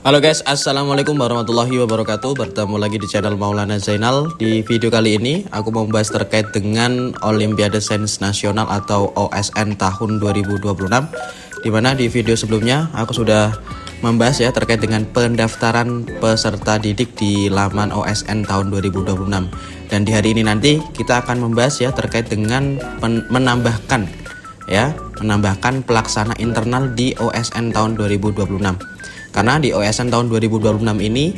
Halo guys, assalamualaikum warahmatullahi wabarakatuh. Bertemu lagi di channel Maulana Zainal. Di video kali ini aku mau membahas terkait dengan Olimpiade Sains Nasional atau OSN tahun 2026. Dimana di video sebelumnya aku sudah membahas ya terkait dengan pendaftaran peserta didik di laman OSN tahun 2026. Dan di hari ini nanti kita akan membahas ya terkait dengan menambahkan pelaksana internal di OSN tahun 2026. Karena di OSN tahun 2026 ini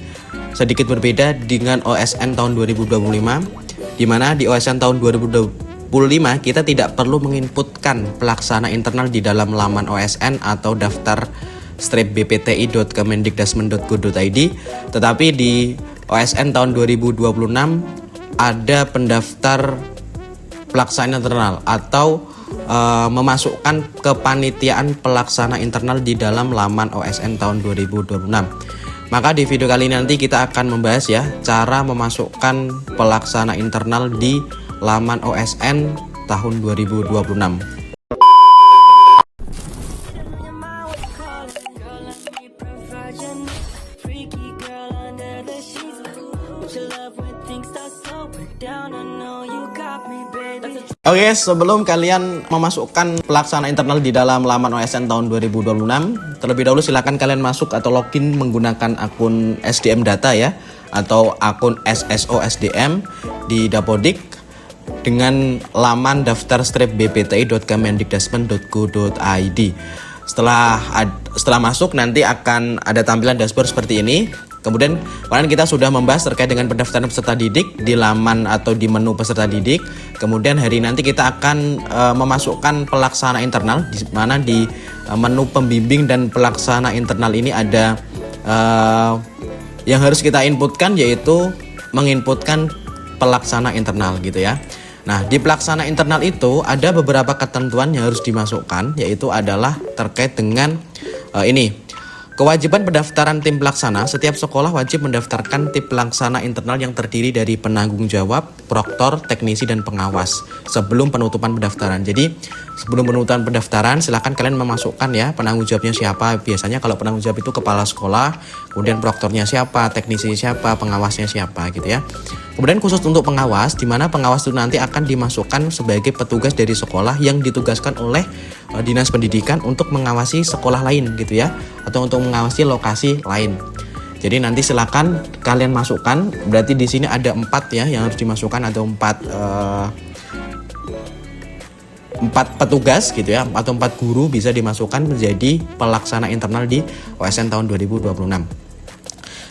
sedikit berbeda dengan OSN tahun 2025, di mana di OSN tahun 2025 kita tidak perlu menginputkan pelaksana internal di dalam laman OSN atau daftar bpti.kemendikdasmen.go.id, tetapi di OSN tahun 2026 ada pendaftar pelaksana internal atau memasukkan kepanitiaan pelaksana internal di dalam laman OSN tahun 2026. Maka di video kali ini nanti kita akan membahas ya cara memasukkan pelaksana internal di laman OSN tahun 2026. Oke, sebelum kalian memasukkan pelaksana internal di dalam laman OSN tahun 2026, terlebih dahulu silakan kalian masuk atau login menggunakan akun SDM Data ya, atau akun SSO SDM di Dapodik dengan laman daftar bpti.kemendikdasmen.go.id. Setelah masuk nanti akan ada tampilan dashboard seperti ini. Kemudian kemarin kita sudah membahas terkait dengan pendaftaran peserta didik di laman atau di menu peserta didik. Kemudian hari nanti kita akan memasukkan pelaksana internal, di mana di menu pembimbing dan pelaksana internal ini ada yang harus kita inputkan, yaitu menginputkan pelaksana internal gitu ya. Nah, di pelaksana internal itu ada beberapa ketentuan yang harus dimasukkan, yaitu adalah terkait dengan ini. Kewajiban pendaftaran tim pelaksana, setiap sekolah wajib mendaftarkan tim pelaksana internal yang terdiri dari penanggung jawab, proktor, teknisi, dan pengawas sebelum penutupan pendaftaran. Jadi sebelum penutupan pendaftaran silakan kalian memasukkan ya penanggung jawabnya siapa. Biasanya kalau penanggung jawab itu kepala sekolah, kemudian proktornya siapa, teknisi siapa, pengawasnya siapa gitu ya. Kemudian khusus untuk pengawas, di mana pengawas itu nanti akan dimasukkan sebagai petugas dari sekolah yang ditugaskan oleh Dinas Pendidikan untuk mengawasi sekolah lain gitu ya, atau untuk mengawasi lokasi lain. Jadi nanti silakan kalian masukkan. Berarti di sini ada 4 ya yang harus dimasukkan, ada 4 petugas gitu ya, atau 4 guru bisa dimasukkan menjadi pelaksana internal di OSN tahun 2026.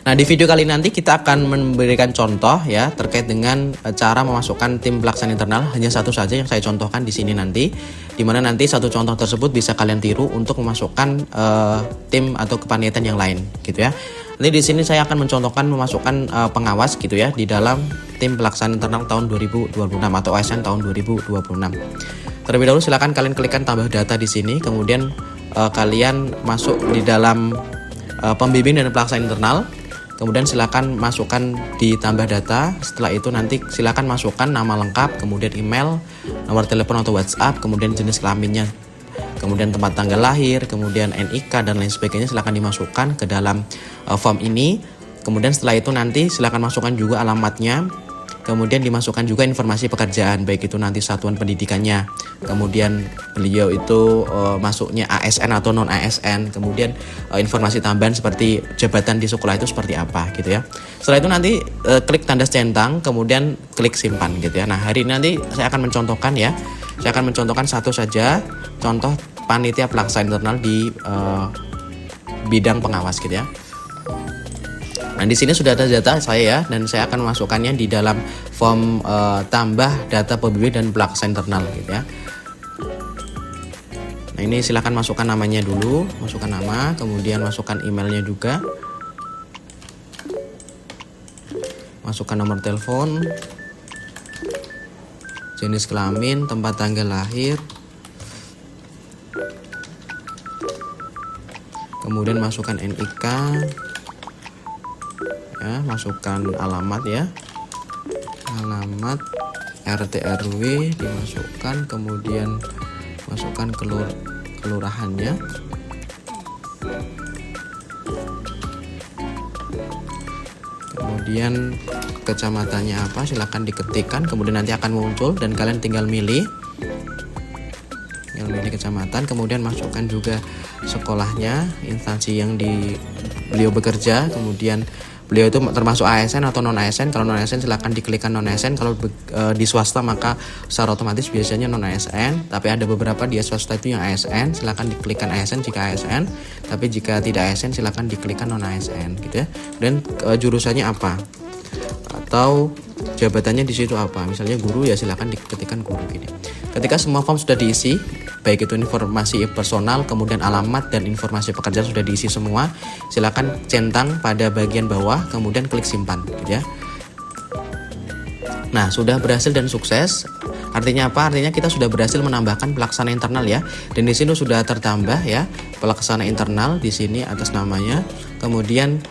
Nah, di video kali nanti kita akan memberikan contoh ya terkait dengan cara memasukkan tim pelaksana internal. Hanya satu saja yang saya contohkan di sini nanti, di mana nanti satu contoh tersebut bisa kalian tiru untuk memasukkan tim atau kepanitiaan yang lain gitu ya. Nanti di sini saya akan mencontohkan memasukkan pengawas gitu ya di dalam tim pelaksana internal tahun 2026 atau OSN tahun 2026. Terlebih dahulu silakan kalian klikkan tambah data di sini, kemudian kalian masuk di dalam pembimbing dan pelaksana internal. Kemudian silakan masukkan di tambah data. Setelah itu nanti silakan masukkan nama lengkap, kemudian email, nomor telepon atau WhatsApp, kemudian jenis kelaminnya, kemudian tempat tanggal lahir, kemudian NIK dan lain sebagainya silakan dimasukkan ke dalam form ini. Kemudian setelah itu nanti silakan masukkan juga alamatnya. Kemudian dimasukkan juga informasi pekerjaan, baik itu nanti satuan pendidikannya, kemudian beliau itu masuknya ASN atau non ASN, kemudian informasi tambahan seperti jabatan di sekolah itu seperti apa gitu ya. Setelah itu nanti klik tanda centang, kemudian klik simpan gitu ya. Nah, hari ini nanti saya akan mencontohkan ya. Saya akan mencontohkan satu saja contoh panitia pelaksana internal di bidang pengawas gitu ya. Nah, di sini sudah ada data saya ya, dan saya akan memasukkannya di dalam form tambah data pembimbing dan pelaksana internal gitu ya. Nah, ini silakan masukkan namanya dulu, masukkan nama, kemudian masukkan emailnya juga, masukkan nomor telepon, jenis kelamin, tempat tanggal lahir, kemudian masukkan NIK. Ya, masukkan alamat ya, alamat RT RW dimasukkan, kemudian masukkan kelurahannya, kemudian kecamatannya apa, silahkan diketikkan, kemudian nanti akan muncul dan kalian tinggal milih kecamatan, kemudian masukkan juga sekolahnya, instansi yang beliau bekerja, kemudian beliau itu termasuk ASN atau non ASN. Kalau non ASN silahkan diklikkan non ASN, kalau di swasta maka secara otomatis biasanya non ASN, tapi ada beberapa di swasta itu yang ASN, silahkan diklikkan ASN jika ASN, tapi jika tidak ASN silahkan diklikkan non ASN gitu ya. Dan jurusannya apa atau jabatannya di situ apa, misalnya guru ya silahkan diketikkan guru gini. Ketika semua form sudah diisi, baik itu informasi personal, kemudian alamat dan informasi pekerjaan sudah diisi semua, silakan centang pada bagian bawah, kemudian klik simpan gitu ya. Nah, sudah berhasil dan sukses. Artinya apa? Artinya kita sudah berhasil menambahkan pelaksana internal ya. Dan di sini sudah tertambah ya pelaksana internal di sini atas namanya. Kemudian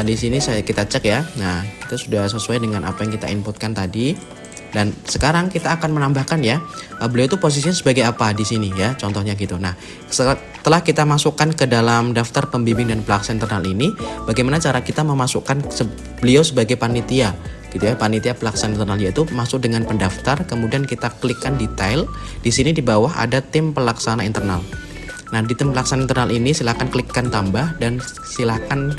di sini kita cek ya. Nah, itu sudah sesuai dengan apa yang kita inputkan tadi. Dan sekarang kita akan menambahkan ya, beliau itu posisinya sebagai apa di sini ya, contohnya gitu. Nah, setelah kita masukkan ke dalam daftar pembimbing dan pelaksana internal ini, bagaimana cara kita memasukkan beliau sebagai panitia gitu ya, panitia pelaksana internal, yaitu masuk dengan pendaftar, kemudian kita klikkan detail. Di sini di bawah ada tim pelaksana internal. Nah, di tim pelaksana internal ini silakan klikkan tambah dan silakan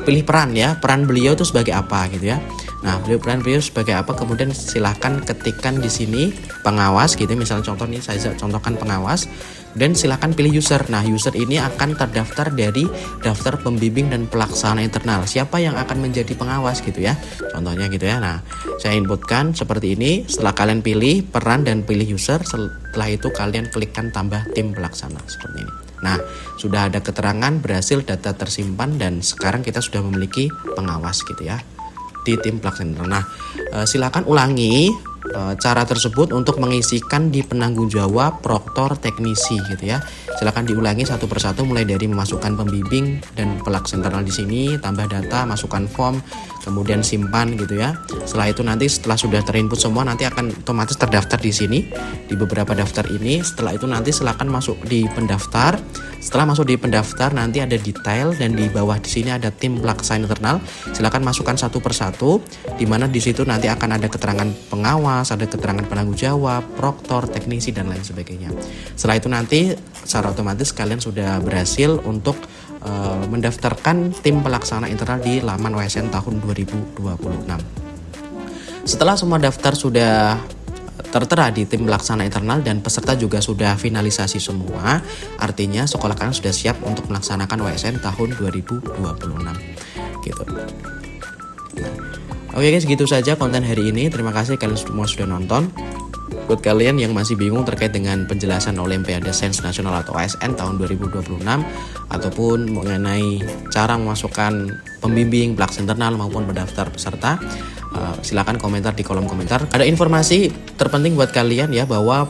pilih peran ya, peran beliau itu sebagai apa gitu ya. Nah, peran beliau sebagai apa, kemudian silahkan ketikkan di sini pengawas gitu. Misalnya contoh nih, saya contohkan pengawas, dan silahkan pilih user. Nah, user ini akan terdaftar dari daftar pembimbing dan pelaksana internal. Siapa yang akan menjadi pengawas gitu ya, contohnya gitu ya. Nah, saya inputkan seperti ini. Setelah kalian pilih peran dan pilih user, setelah itu kalian klikkan tambah tim pelaksana seperti ini. Nah, sudah ada keterangan berhasil data tersimpan dan sekarang kita sudah memiliki pengawas gitu ya di tim pelaksana. Nah, silakan ulangi cara tersebut untuk mengisikan di penanggung jawab proktor teknisi gitu ya. Silakan diulangi satu persatu, mulai dari memasukkan pembimbing dan pelaksana internal di sini, tambah data, masukkan form, kemudian simpan gitu ya. Setelah itu nanti setelah sudah terinput semua, nanti akan otomatis terdaftar di sini di beberapa daftar ini. Setelah itu nanti silakan masuk di pendaftar. Setelah masuk di pendaftar nanti ada detail dan di bawah di sini ada tim pelaksana internal. Silakan masukkan satu persatu, di mana di situ nanti akan ada keterangan pengawas, ada keterangan penanggung jawab, proktor, teknisi dan lain sebagainya. Setelah itu nanti secara otomatis kalian sudah berhasil untuk mendaftarkan tim pelaksana internal di laman OSN tahun 2026. Setelah semua daftar sudah tertera di tim pelaksana internal dan peserta juga sudah finalisasi semua, artinya sekolah kalian sudah siap untuk melaksanakan OSN tahun 2026 gitu. Oke guys, gitu saja konten hari ini. Terima kasih kalian semua sudah nonton. Buat kalian yang masih bingung terkait dengan penjelasan Olimpiade Sains Nasional atau OSN tahun 2026 ataupun mengenai cara memasukkan pembimbing, pelaksana internal maupun pendaftar peserta, silakan komentar di kolom komentar. Ada informasi terpenting buat kalian ya, bahwa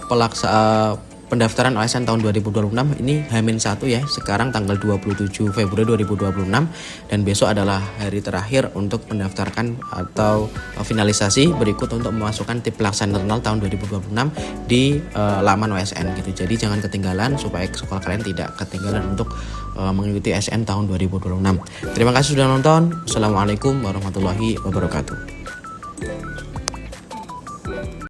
pendaftaran OSN tahun 2026 ini H-1 ya, sekarang tanggal 27 Februari 2026 dan besok adalah hari terakhir untuk mendaftarkan atau finalisasi berikut untuk memasukkan tim pelaksana internal tahun 2026 di laman OSN gitu. Jadi jangan ketinggalan supaya sekolah kalian tidak ketinggalan untuk mengikuti OSN tahun 2026. Terima kasih sudah nonton. Assalamualaikum warahmatullahi wabarakatuh.